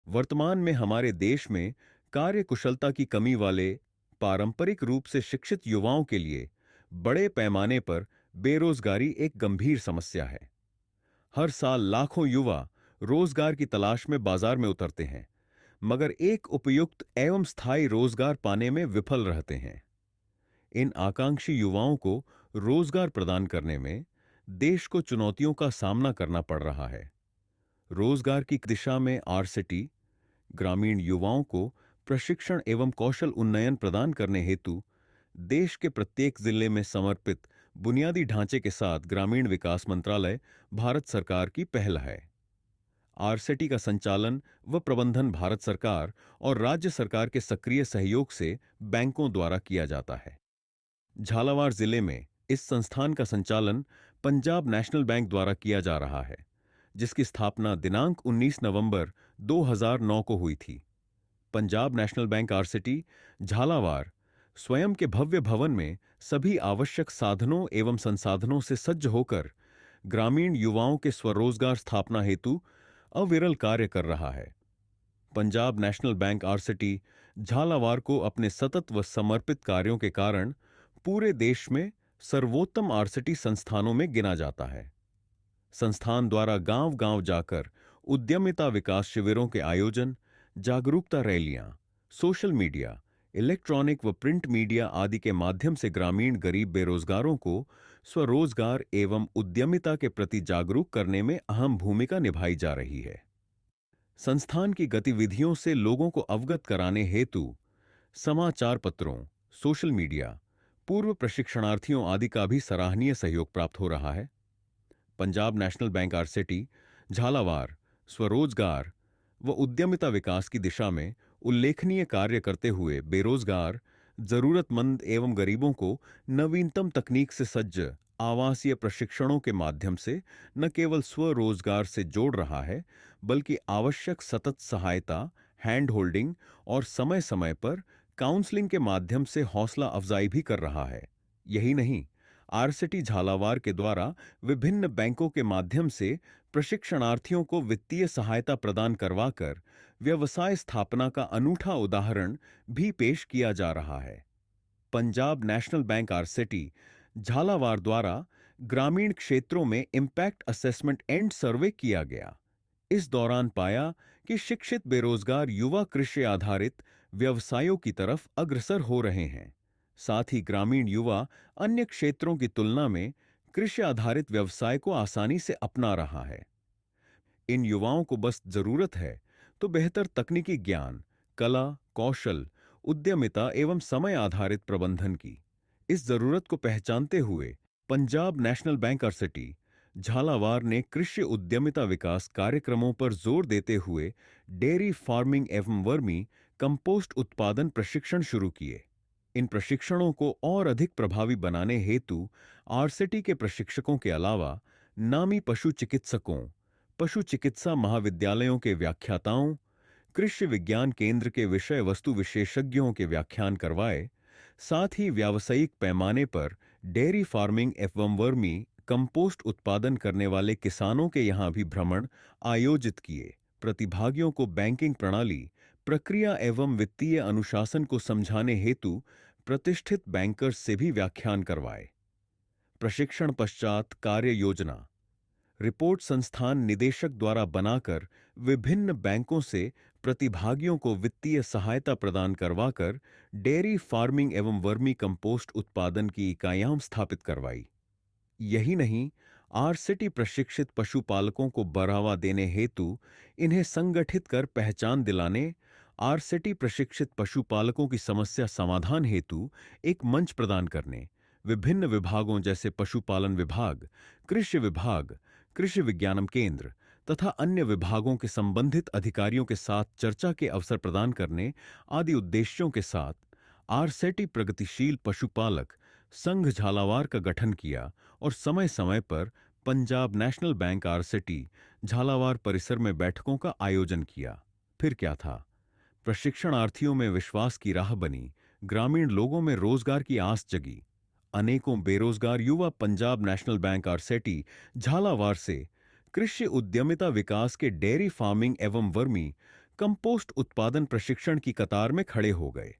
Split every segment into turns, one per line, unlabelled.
वर्तमान में हमारे देश में कार्य कुशलता की कमी वाले पारंपरिक रूप से शिक्षित युवाओं के लिए बड़े पैमाने पर बेरोजगारी एक गंभीर समस्या है। हर साल लाखों युवा रोजगार की तलाश में बाजार में उतरते हैं, मगर एक उपयुक्त एवं स्थायी रोजगार पाने में विफल रहते हैं। इन आकांक्षी युवाओं को रोजगार प्रदान करने में देश को चुनौतियों का सामना करना पड़ रहा है। रोजगार की दिशा में आरसेटी ग्रामीण युवाओं को प्रशिक्षण एवं कौशल उन्नयन प्रदान करने हेतु देश के प्रत्येक जिले में समर्पित बुनियादी ढांचे के साथ ग्रामीण विकास मंत्रालय भारत सरकार की पहल है। आरसेटी का संचालन व प्रबंधन भारत सरकार और राज्य सरकार के सक्रिय सहयोग से बैंकों द्वारा किया जाता है। झालावाड़ जिले में इस संस्थान का संचालन पंजाब नेशनल बैंक द्वारा किया जा रहा है, जिसकी स्थापना दिनांक 19 नवंबर 2009 को हुई थी। Punjab national bank RSETI Jhalawar स्वयं के भव्य भवन में सभी आवश्यक साधनों एवं संसाधनों से सज्ज होकर ग्रामीण युवाओं के स्वरोजगार स्थापना हेतु अविरल कार्य कर रहा है। Punjab national bank RSETI Jhalawar को अपने सतत व समर्पित कार्यों के कारण पूरे देश में सर्वोत्तम आरसीटी संस्थानों में गिना जाता है। संस्थान द्वारा गांव-गांव जाकर उद्यमिता विकास शिविरों के आयोजन, जागरूकता रैलियां, सोशल मीडिया, इलेक्ट्रॉनिक व प्रिंट मीडिया आदि के माध्यम से ग्रामीण गरीब बेरोजगारों को स्वरोजगार एवं उद्यमिता के प्रति जागरूक करने में अहम भूमिका निभाई जा रही है। संस्थान की गतिविधियों से लोगों को अवगत कराने हेतु समाचार पत्रों, सोशल मीडिया, पूर्व प्रशिक्षणार्थियों आदि का भी सराहनीय सहयोग प्राप्त हो रहा है। Punjab national bank RSETI Jhalawar स्वरोजगार व उद्यमिता विकास की दिशा में उल्लेखनीय कार्य करते हुए बेरोजगार, जरूरतमंद एवं गरीबों को नवीनतम तकनीक से सज्ज आवासीय प्रशिक्षणों के माध्यम से न केवल स्वरोजगार से जोड़ रहा है, बल्कि आवश्यक सतत सहायता, हैंड होल्डिंग और समय समय पर काउंसलिंग के माध्यम से हौसला अफजाई भी कर रहा है। यही नहीं, आरसीटी झालावाड़ के द्वारा विभिन्न बैंकों के माध्यम से प्रशिक्षणार्थियों को वित्तीय सहायता प्रदान करवाकर व्यवसाय स्थापना का अनूठा उदाहरण भी पेश किया जा रहा है। Punjab national bank RSETI Jhalawar द्वारा ग्रामीण क्षेत्रों में इम्पैक्ट असेसमेंट एंड सर्वे किया गया। इस दौरान पाया कि शिक्षित बेरोजगार युवा कृषि आधारित व्यवसायों की तरफ अग्रसर हो रहे हैं। साथ ही ग्रामीण युवा अन्य क्षेत्रों की तुलना में कृषि आधारित व्यवसाय को आसानी से अपना रहा है। इन युवाओं को बस जरूरत है तो बेहतर तकनीकी ज्ञान, कला, कौशल, उद्यमिता एवं समय आधारित प्रबंधन की। इस जरूरत को पहचानते हुए Punjab national bank RSETI Jhalawar ने कृषि उद्यमिता विकास कार्यक्रमों पर जोर देते हुए डेयरी फार्मिंग एवं वर्मी कंपोस्ट उत्पादन प्रशिक्षण शुरू किए। इन प्रशिक्षणों को और अधिक प्रभावी बनाने हेतु आरसीटी के प्रशिक्षकों के अलावा नामी पशु चिकित्सकों, पशु चिकित्सा महाविद्यालयों के व्याख्याताओं, कृषि विज्ञान केंद्र के विषय वस्तु विशेषज्ञों के व्याख्यान करवाए। साथ ही व्यावसायिक पैमाने पर डेयरी फार्मिंग एवं वर्मी कंपोस्ट उत्पादन करने वाले किसानों के यहां भी भ्रमण आयोजित किए। प्रतिभागियों को बैंकिंग प्रणाली, प्रक्रिया एवं वित्तीय अनुशासन को समझाने हेतु प्रतिष्ठित बैंकर्स से भी व्याख्यान करवाए। प्रशिक्षण पश्चात कार्य योजना रिपोर्ट संस्थान निदेशक द्वारा बनाकर विभिन्न बैंकों से प्रतिभागियों को वित्तीय सहायता प्रदान करवाकर डेयरी फार्मिंग एवं वर्मी कंपोस्ट उत्पादन की इकाइयां स्थापित करवाई। यही नहीं, आरसीटी प्रशिक्षित पशुपालकों को बढ़ावा देने हेतु इन्हें संगठित कर पहचान दिलाने, आरसीटी प्रशिक्षित पशुपालकों की समस्या समाधान हेतु एक मंच प्रदान करने, विभिन्न विभागों जैसे पशुपालन विभाग, कृषि विभाग, कृषि विज्ञानम केंद्र तथा अन्य विभागों के संबंधित अधिकारियों के साथ चर्चा के अवसर प्रदान करने आदि उद्देश्यों के साथ आरसेटी प्रगतिशील पशुपालक संघ झालावाड़ का गठन किया और समय समय पर Punjab national bank RSETI Jhalawar परिसर में बैठकों का आयोजन किया। फिर क्या था, प्रशिक्षणार्थियों में विश्वास की राह बनी, ग्रामीण लोगों में रोजगार की आस जगी। अनेकों बेरोजगार युवा Punjab national bank RSETI Jhalawar से कृषि उद्यमिता विकास के डेयरी फार्मिंग एवं वर्मी कंपोस्ट उत्पादन प्रशिक्षण की कतार में खड़े हो गए।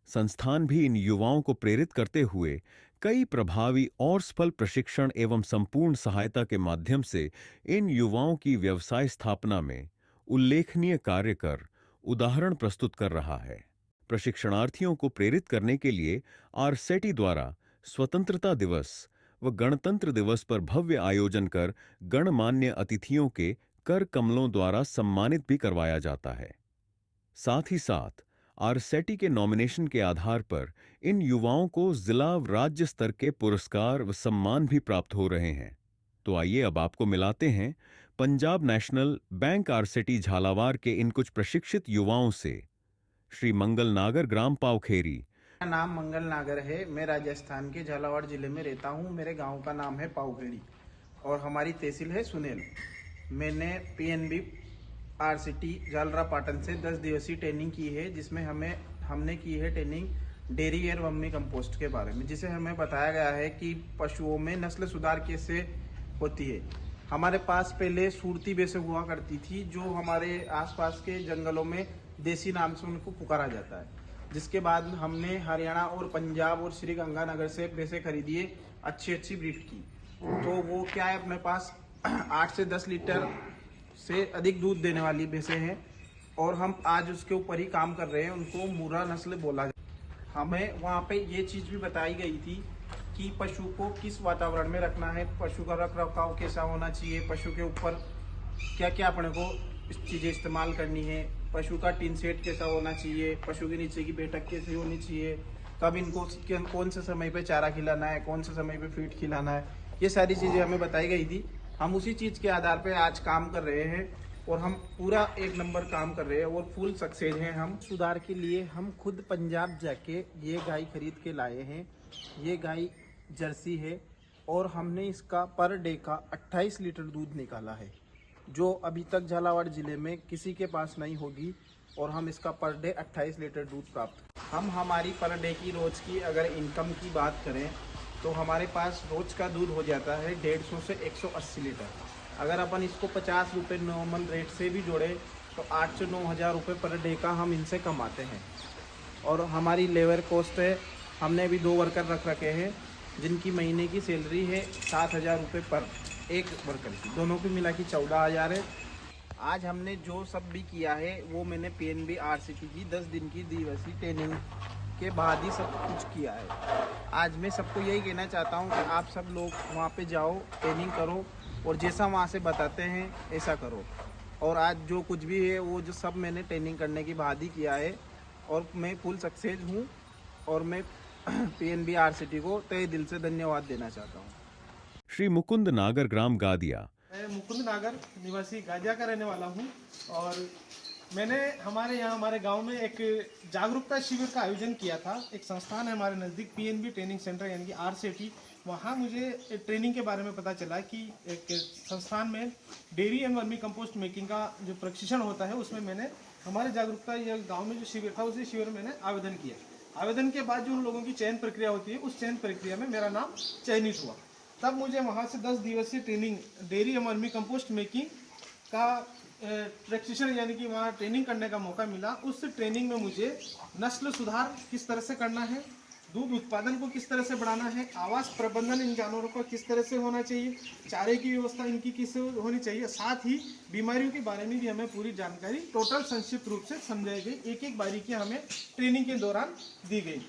संस्थान भी इन युवाओं को प्रेरित करते हुए कई प्रभावी और सफल प्रशिक्षण एवं संपूर्ण सहायता के माध्यम से इन युवाओं की व्यवसाय स्थापना में उल्लेखनीय कार्य कर उदाहरण प्रस्तुत कर रहा है। प्रशिक्षणार्थियों को प्रेरित करने के लिए आरसेटी द्वारा स्वतंत्रता दिवस व गणतंत्र दिवस पर भव्य आयोजन कर गणमान्य अतिथियों के कर कमलों द्वारा सम्मानित भी करवाया जाता है। साथ ही साथ आरसेटी के नॉमिनेशन के आधार पर इन युवाओं को जिला व राज्य स्तर के पुरस्कार व सम्मान भी प्राप्त हो रहे हैं। तो आइए अब आपको मिलाते हैं Punjab national bank RSETI Jhalawar के इन कुछ प्रशिक्षित युवाओं से। श्री मंगल नागर, ग्राम पावखेरी।
मेरा नाम मंगल नागर है। मैं राजस्थान के झालावाड़ जिले में रहता हूँ। मेरे गांव का नाम है पावखेड़ी और हमारी तहसील है सुनेल। मैंने पीएनबी आरसीटी झालरा पाटन से 10 दिवसीय ट्रेनिंग की है, जिसमें हमने की है training dairy air vermi compost के बारे में, जिसे हमें बताया गया है कि पशुओं में नस्ल सुधार कैसे होती है। हमारे पास पहले सूरती भैंसें हुआ करती थी, जो हमारे आसपास के जंगलों में देसी नाम से उनको पुकारा जाता है। जिसके बाद हमने हरियाणा और पंजाब और श्री गंगानगर से भैंसें खरीदी है, अच्छी ब्रीड की। तो वो क्या है, अपने पास 8 से 10 लीटर से अधिक दूध देने वाली भैंसें हैं और हम आज उसके ऊपर ही काम कर रहे हैं। उनको मुर्रा नस्ल बोला जाता है। हमें वहाँ पे ये चीज़ भी बताई गई थी कि पशु को किस वातावरण में रखना है, पशु का रख रखाव कैसा होना चाहिए, पशु के ऊपर क्या क्या अपने को चीज़ें इस्तेमाल करनी है, पशु का टिन सेट कैसा होना चाहिए, पशु के नीचे की बैठक कैसी होनी चाहिए, कब इनको कौन से समय पे चारा खिलाना है, कौन से समय पे फीड खिलाना है, ये सारी चीज़ें हमें बताई गई थी। हम उसी चीज़ के आधार पे आज काम कर रहे हैं और हम पूरा 1 नंबर काम कर रहे हैं और फुल सक्सेस हैं। हम सुधार के लिए हम खुद पंजाब जाके ये गाय खरीद के लाए हैं। ये गाय जर्सी है और हमने इसका पर डे का 28 लीटर दूध निकाला है, जो अभी तक झालावाड़ जिले में किसी के पास नहीं होगी। और हम इसका पर डे 28 लीटर दूध प्राप्त। हम हमारी पर डे की रोज की अगर इनकम की बात करें तो हमारे पास रोज का दूध हो जाता है 150 से 180 लीटर। अगर अपन इसको 50 रुपये नॉर्मल रेट से भी जोड़े तो 8 से 9 हज़ार रुपये पर डे का हम इनसे कमाते हैं। और हमारी लेबर कॉस्ट है, हमने अभी 2 वर्कर रख रखे हैं जिनकी महीने की सैलरी है 7,000 रुपये पर एक वर्कर की, दोनों की मिला के 14,000 है। आज हमने जो सब भी किया है वो मैंने पीएनबी आरसीटी की 10 दिन की दिवसीय ट्रेनिंग के बाद ही सब कुछ किया है। आज मैं सबको यही कहना चाहता हूँ कि आप सब लोग वहाँ पे जाओ, ट्रेनिंग करो और जैसा वहाँ से बताते हैं ऐसा करो। और आज जो कुछ भी है वो जो सब मैंने ट्रेनिंग करने के बाद ही किया है और मैं फुल सक्सेस हूँ। और मैं पीएनबी आरसीटी को तहे दिल से धन्यवाद देना चाहता हूँ।
श्री मुकुंद नागर, ग्राम गादिया।
मैं मुकुंद नागर निवासी गाजिया का रहने वाला हूँ और मैंने हमारे यहाँ हमारे गांव में एक जागरूकता शिविर का आयोजन किया था। एक संस्थान है हमारे नज़दीक, पीएनबी ट्रेनिंग सेंटर यानी कि आरसीटी। वहाँ मुझे ट्रेनिंग के बारे में पता चला कि एक संस्थान में dairy and vermi compost making का जो प्रशिक्षण होता है, उसमें मैंने हमारे जागरूकता या गाँव में जो शिविर था उसी शिविर में मैंने आवेदन किया। आवेदन के बाद जो उन लोगों की चयन प्रक्रिया होती है, उस चयन प्रक्रिया में मेरा नाम चयनित हुआ। तब मुझे वहाँ से 10 दिवसीय training dairy and vermi compost making का प्रशिक्षण यानी कि वहाँ ट्रेनिंग करने का मौका मिला। उस ट्रेनिंग में मुझे नस्ल सुधार किस तरह से करना है, दूध उत्पादन को किस तरह से बढ़ाना है, आवास प्रबंधन इन जानवरों का किस तरह से होना चाहिए, चारे की व्यवस्था इनकी किस होनी चाहिए, साथ ही बीमारियों के बारे में भी हमें पूरी जानकारी टोटल संक्षिप्त रूप से समझाई गई। एक एक बारीकी हमें ट्रेनिंग के दौरान दी गई।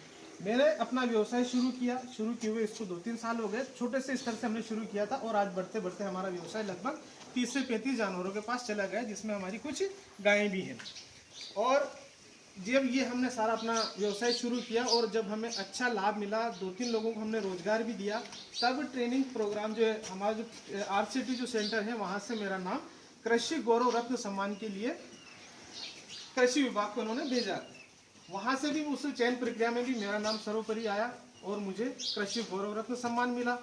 मैंने अपना व्यवसाय शुरू किए हुए इसको 2-3 साल हो गए। छोटे से स्तर से हमने शुरू किया था और आज बढ़ते बढ़ते हमारा व्यवसाय लगभग 30 से 35 जानवरों के पास चला गया, जिसमें हमारी कुछ गायें भी हैं। और जब ये हमने सारा अपना व्यवसाय शुरू किया और जब हमें अच्छा लाभ मिला, 2-3 लोगों को हमने रोजगार भी दिया, तब ट्रेनिंग प्रोग्राम जो है हमारा जो आरसीटी जो सेंटर है, वहाँ से मेरा नाम कृषि गौरव रत्न सम्मान के लिए कृषि विभाग को उन्होंने भेजा। वहाँ से भी उस चयन प्रक्रिया में भी मेरा नाम सर्वोपरि आया और मुझे कृषि गौरव रत्न सम्मान मिला।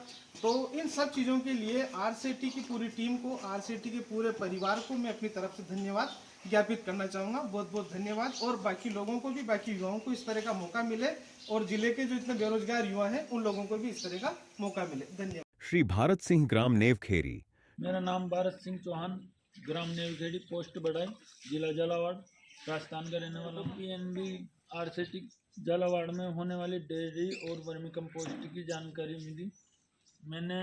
तो इन सब चीज़ों के लिए आरसीटी की पूरी टीम को, आरसीटी के पूरे परिवार को मैं अपनी तरफ से धन्यवाद ज्ञापित करना चाहूँगा। बहुत बहुत धन्यवाद। और बाकी लोगों को भी, बाकी युवाओं को इस तरह का मौका मिले और जिले के जो इतने बेरोजगार युवा हैं उन लोगों को भी इस तरह का मौका मिले। धन्यवाद।
श्री भारत सिंह, ग्राम नेवखेरी।
मेरा नाम भारत सिंह चौहान ग्राम नेवखेड़ी, पोस्ट बढ़ाई, जिला झालावाड़, राजस्थान का रहने वाला हूँ। PNB RCT झालावाड़ में होने वाली डेयरी और वर्मी कंपोस्ट की जानकारी मिली। मैंने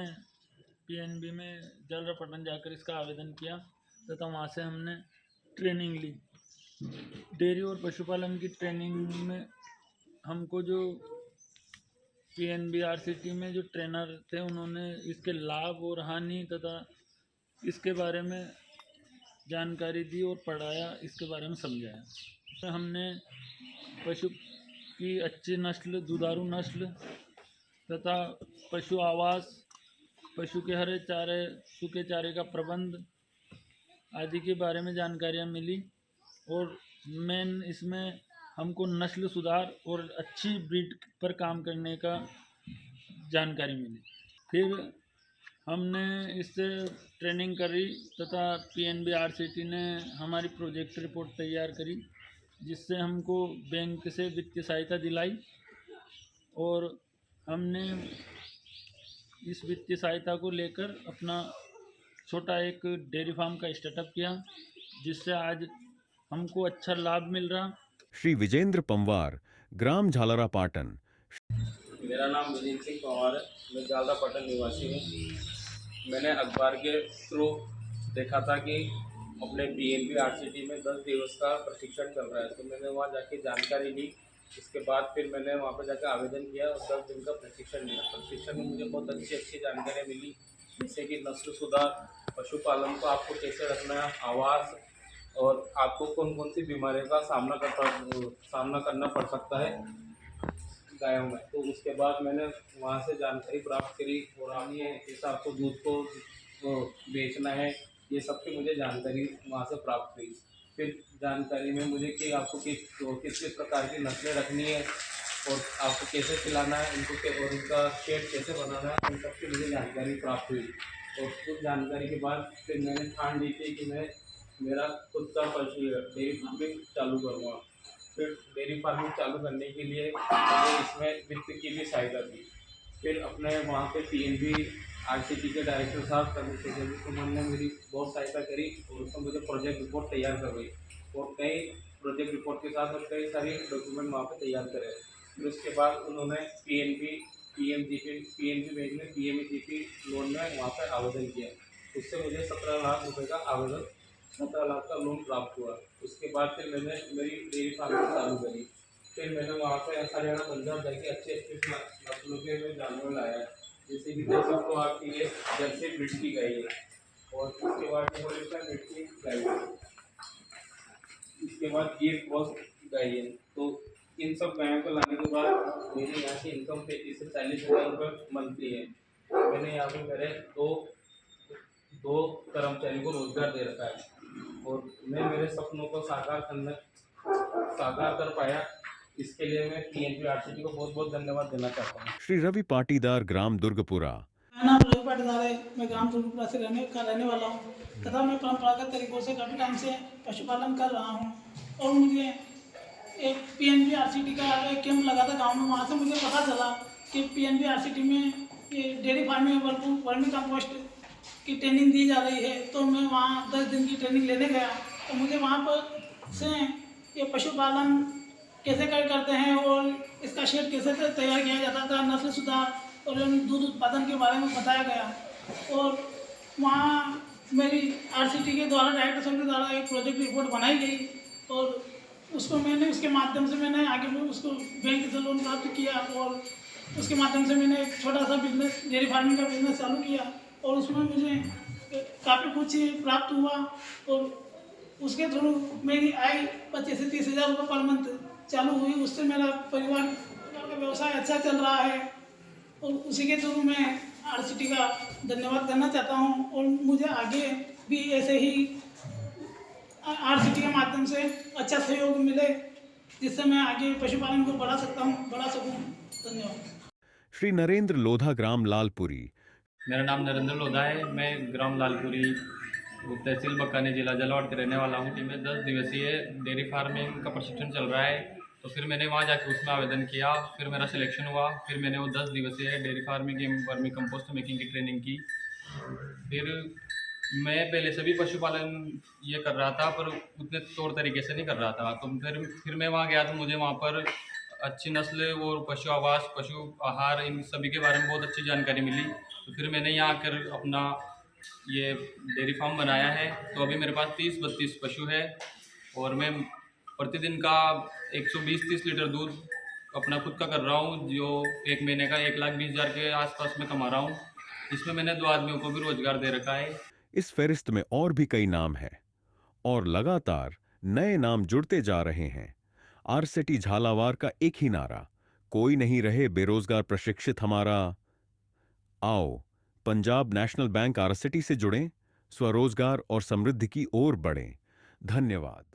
PNB में झालरापाटन जाकर इसका आवेदन किया तथा वहाँ से हमने ट्रेनिंग ली। डेयरी और पशुपालन की ट्रेनिंग में हमको जो PNB RCT में जो ट्रेनर थे उन्होंने इसके लाभ और हानि तथा इसके बारे में जानकारी दी और पढ़ाया, इसके बारे में समझाया। तो हमने पशु की अच्छी नस्ल, दुधारू नस्ल तथा पशु आवास, पशु के हरे चारे, सूखे चारे का प्रबंध आदि के बारे में जानकारियाँ मिली और मेन इसमें हमको नस्ल सुधार और अच्छी ब्रीड पर काम करने का जानकारी मिली। फिर हमने इससे ट्रेनिंग करी तथा PNB RCT ने हमारी प्रोजेक्ट रिपोर्ट तैयार करी, जिससे हमको बैंक से वित्तीय सहायता दिलाई और हमने इस वित्तीय सहायता को लेकर अपना छोटा एक डेयरी फार्म का स्टार्टअप किया, जिससे आज हमको अच्छा लाभ मिल रहा।
श्री विजेंद्र पंवार, ग्राम झालरापाटन।
मेरा नाम विजेंद्र सिंह पंवार है। मैं झालरापाटन निवासी हूँ। मैंने अखबार के थ्रू देखा था कि अपने PNB RCT में 10 दिवस का प्रशिक्षण चल रहा है, तो मैंने वहाँ जाके जानकारी ली। इसके बाद फिर मैंने वहाँ पर जाकर आवेदन किया और 10 दिन का प्रशिक्षण लिया। प्रशिक्षण में मुझे बहुत अच्छी जानकारियाँ मिली, जैसे कि नस्ल सुधार, पशुपालन को आपको कैसे रखना है, आवास और आपको कौन कौन सी बीमारियों का सामना करना पड़ सकता है गायों में। तो उसके बाद मैंने वहाँ से जानकारी प्राप्त करी और आगे कैसे आपको दूध को बेचना है, ये सब की मुझे जानकारी वहाँ से प्राप्त हुई। फिर जानकारी में मुझे कि आपको किस प्रकार की नस्लें रखनी है और आपको कैसे खिलाना है इनको और उनका शेड कैसे बनाना है, उन सब की मुझे जानकारी प्राप्त हुई। और उस जानकारी के बाद फिर मैंने ठान ली थी कि मैं मेरा खुद का डेयरी फार्मिंग चालू करूँगा। फिर डेयरी फार्मिंग चालू करने के लिए मुझे इसमें वित्त की भी सहायता दी। फिर अपने वहाँ पे PNB RCT के डायरेक्टर साहब चंद्रशेखर जी सुमन ने मेरी बहुत सहायता करी और उसमें मुझे प्रोजेक्ट रिपोर्ट तैयार करवाई और कई प्रोजेक्ट रिपोर्ट के साथ और कई सारी डॉक्यूमेंट वहाँ पे तैयार करे। फिर उसके बाद उन्होंने PNB बैंक में PMEGP लोन में वहाँ पर आवेदन किया। उससे मुझे 17 लाख रुपये का 17 लाख का लोन प्राप्त हुआ। उसके बाद फिर मैंने मेरी डेयरी फार्मिंग चालू करी। फिर मैंने वहाँ पे हरियाणा पंजाब जाके अच्छे नस्लों के मैं जानवर लाया, जैसे कि देख सकते हो आपकी ये जर्सी ब्रीड की गाय है और उसके बाद ब्रीड की गाय है, इसके बाद गिर क्रॉस गाय है। तो इन सब गायों को लाने के बाद मेरी यहाँ की इनकम 35 से 40 हज़ार रुपये मंथली है। मैंने यहाँ पे मेरे दो कर्मचारी को रोजगार दे रखा है और मैं मेरे सपनों को साकार कर पाया। इसके लिए मैं PNB RCT को बहुत बहुत धन्यवाद देना चाहता हूँ।
श्री रवि पाटीदार, ग्राम दुर्गपुरा।
मेरा नाम रवि पाटीदार है। मैं ग्राम दुर्गपुरा से रहने वाला हूँ तथा मैं परंपरागत तरीकों से काफ़ी टाइम से पशुपालन कर रहा हूँ और मुझे एक PNB RCT का एक कैंप लगा था गाँव में। वहाँ से मुझे पता चला कि PNB RCT में ये डेयरी फार्मिंग वर्मी कंपोस्ट की ट्रेनिंग दी जा रही है। तो मैं वहाँ 10 दिन की ट्रेनिंग लेने गया तो मुझे वहाँ पर से ये पशुपालन कैसे करते हैं और इसका शेड कैसे तैयार किया जाता था, नस्ल सुधार और दूध उत्पादन के बारे में बताया गया। और वहाँ मेरी RCT के द्वारा, डायरेक्टर साहब के द्वारा एक प्रोजेक्ट रिपोर्ट बनाई गई और उसके माध्यम से मैंने आगे भी उसको बैंक से लोन प्राप्त किया और उसके माध्यम से मैंने एक छोटा सा बिजनेस, डेयरी फार्मिंग का बिजनेस चालू किया और उसमें मुझे काफ़ी कुछ प्राप्त हुआ और उसके थ्रू मेरी आय 25 से 30 हज़ार रुपये पर मंथ चालू हुई। उससे मेरा परिवार का व्यवसाय अच्छा चल रहा है और उसी के थ्रू मैं RCT का धन्यवाद करना चाहता हूँ और मुझे आगे भी ऐसे ही RCT के माध्यम से अच्छा सहयोग मिले जिससे मैं आगे पशुपालन को बढ़ा सकूँ। धन्यवाद।
श्री नरेंद्र लोधा, ग्राम लालपुरी।
मेरा नाम नरेंद्र लोधा है। मैं ग्राम लालपुरी, तहसील बकानी, जिला झालावाड़ के रहने वाला हूँ। टीम में 10 दिवसीय डेयरी फार्मिंग का प्रशिक्षण चल रहा है, तो फिर मैंने वहाँ जाके उसमें आवेदन किया। फिर मेरा सिलेक्शन हुआ। फिर मैंने वो 10 दिवसीय डेयरी फार्मिंग की वर्मी कंपोस्ट मेकिंग की ट्रेनिंग की। फिर मैं पहले से भी पशुपालन ये कर रहा था, पर उतने तौर तरीके से नहीं कर रहा था। तो फिर मैं वहाँ गया तो मुझे वहाँ पर अच्छी नस्ल और पशु आवास, पशु आहार, इन सभी के बारे में बहुत अच्छी जानकारी मिली। तो फिर मैंने यहाँ आकर अपना ये डेयरी फार्म बनाया है। तो अभी मेरे पास 30-32 पशु है और मैं प्रतिदिन का 120-30 लीटर दूध अपना खुद का कर रहा हूँ, जो एक महीने का 1,20,000 के आसपास में कमा रहा हूँ। इसमें मैंने 2 आदमियों को भी रोजगार दे रखा है।
इस फेरिस्त में और भी कई नाम हैं और लगातार नए नाम जुड़ते जा रहे हैं। आरसेटी झालावाड़ का एक ही नारा, कोई नहीं रहे बेरोजगार प्रशिक्षित हमारा। आओ पंजाब नेशनल बैंक आरसेटी से जुड़ें, स्वरोजगार और समृद्धि की ओर बढ़ें। धन्यवाद।